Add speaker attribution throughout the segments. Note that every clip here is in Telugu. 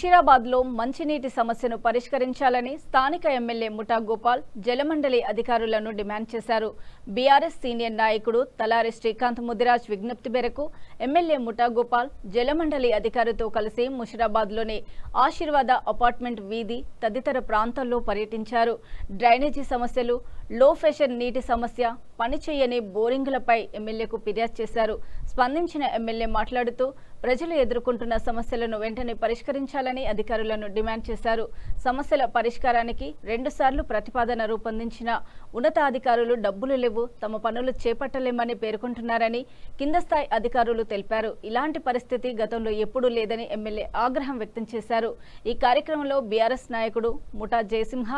Speaker 1: ముషీరాబాద్లో మంచినీటి సమస్యను పరిష్కరించాలని స్థానిక ఎమ్మెల్యే ముఠా గోపాల్ జలమండలి అధికారులను డిమాండ్ చేశారు. బీఆర్ఎస్ సీనియర్ నాయకుడు తలారి శ్రీకాంత్ ముదిరాజ్ విజ్ఞప్తి మేరకు ఎమ్మెల్యే ముఠా గోపాల్ జలమండలి అధికారితో కలిసి ముషీరాబాద్లోని ఆశీర్వాద అపార్ట్మెంట్ వీధి తదితర ప్రాంతాల్లో పర్యటించారు. డ్రైనేజీ సమస్యలు, లో ప్రెషర్ నీటి సమస్య, పనిచేయని బోరింగులపై ఎమ్మెల్యేకు ఫిర్యాదు చేశారు. స్పందించిన ఎమ్మెల్యే మాట్లాడుతూ ప్రజలు ఎదుర్కొంటున్న సమస్యలను వెంటనే పరిష్కరించాలని అధికారులను డిమాండ్ చేశారు. సమస్యల పరిష్కారానికి 2 సార్లు ప్రతిపాదన రూపొందించిన ఉన్నతాధికారులు డబ్బులు లేవు, తమ పనులు చేపట్టలేమని పేర్కొంటున్నారని కింద స్థాయి అధికారులు తెలిపారు. ఇలాంటి పరిస్థితి గతంలో ఎప్పుడూ లేదని ఎమ్మెల్యే ఆగ్రహం వ్యక్తం చేశారు. ఈ కార్యక్రమంలో బీఆర్ఎస్ నాయకుడు ముఠా జయసింహ,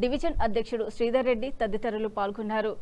Speaker 1: డివిజన్ అధ్యక్షుడు శ్రీధర్ రెడ్డి తదితరులు పాల్గొన్నారు.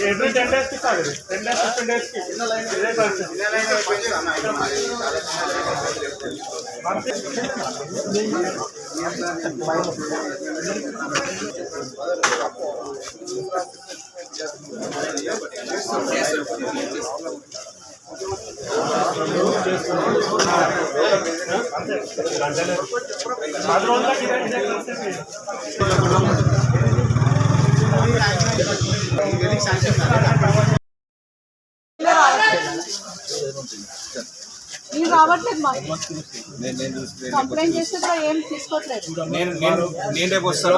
Speaker 2: every 10 days की 10 days 15 days की
Speaker 3: మీరు రావట్లేదు మాకు కంప్లైంట్ చేస్తే కూడా ఏం తీసుకోవట్లేదు.
Speaker 4: నేను రేపు వస్తాను.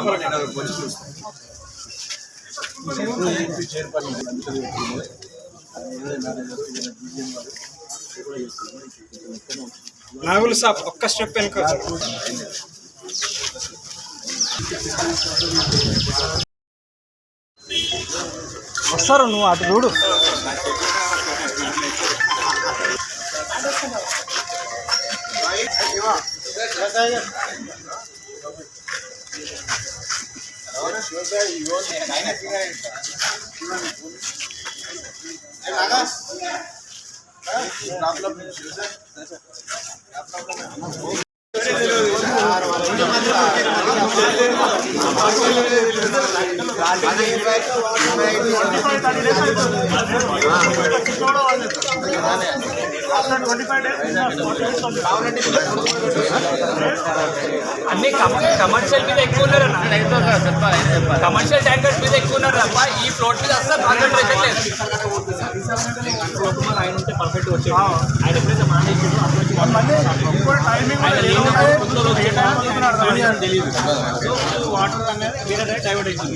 Speaker 2: నాగులు సాబ్ ఒక్క స్టెప్ వెనుక వస్తారు. నువ్వు అటు చూడు.
Speaker 5: అన్ని కమర్షియల్ మీద ఎక్కువ ఉన్నారు. కమర్షియల్ ట్యాంకర్స్ మీద ఎక్కువ ఉన్నారు తప్ప ఈ ఫ్లోట్ మీద అసలు కాన్సన్ట్రేషన్ లేదు. ఆయన ఉంటే పర్ఫెక్ట్ వచ్చేది. ఆయన ఎప్పుడైతే తెలియదు. సో వాటర్ అనేది వేరే డైవర్ట్ అవుతుంది.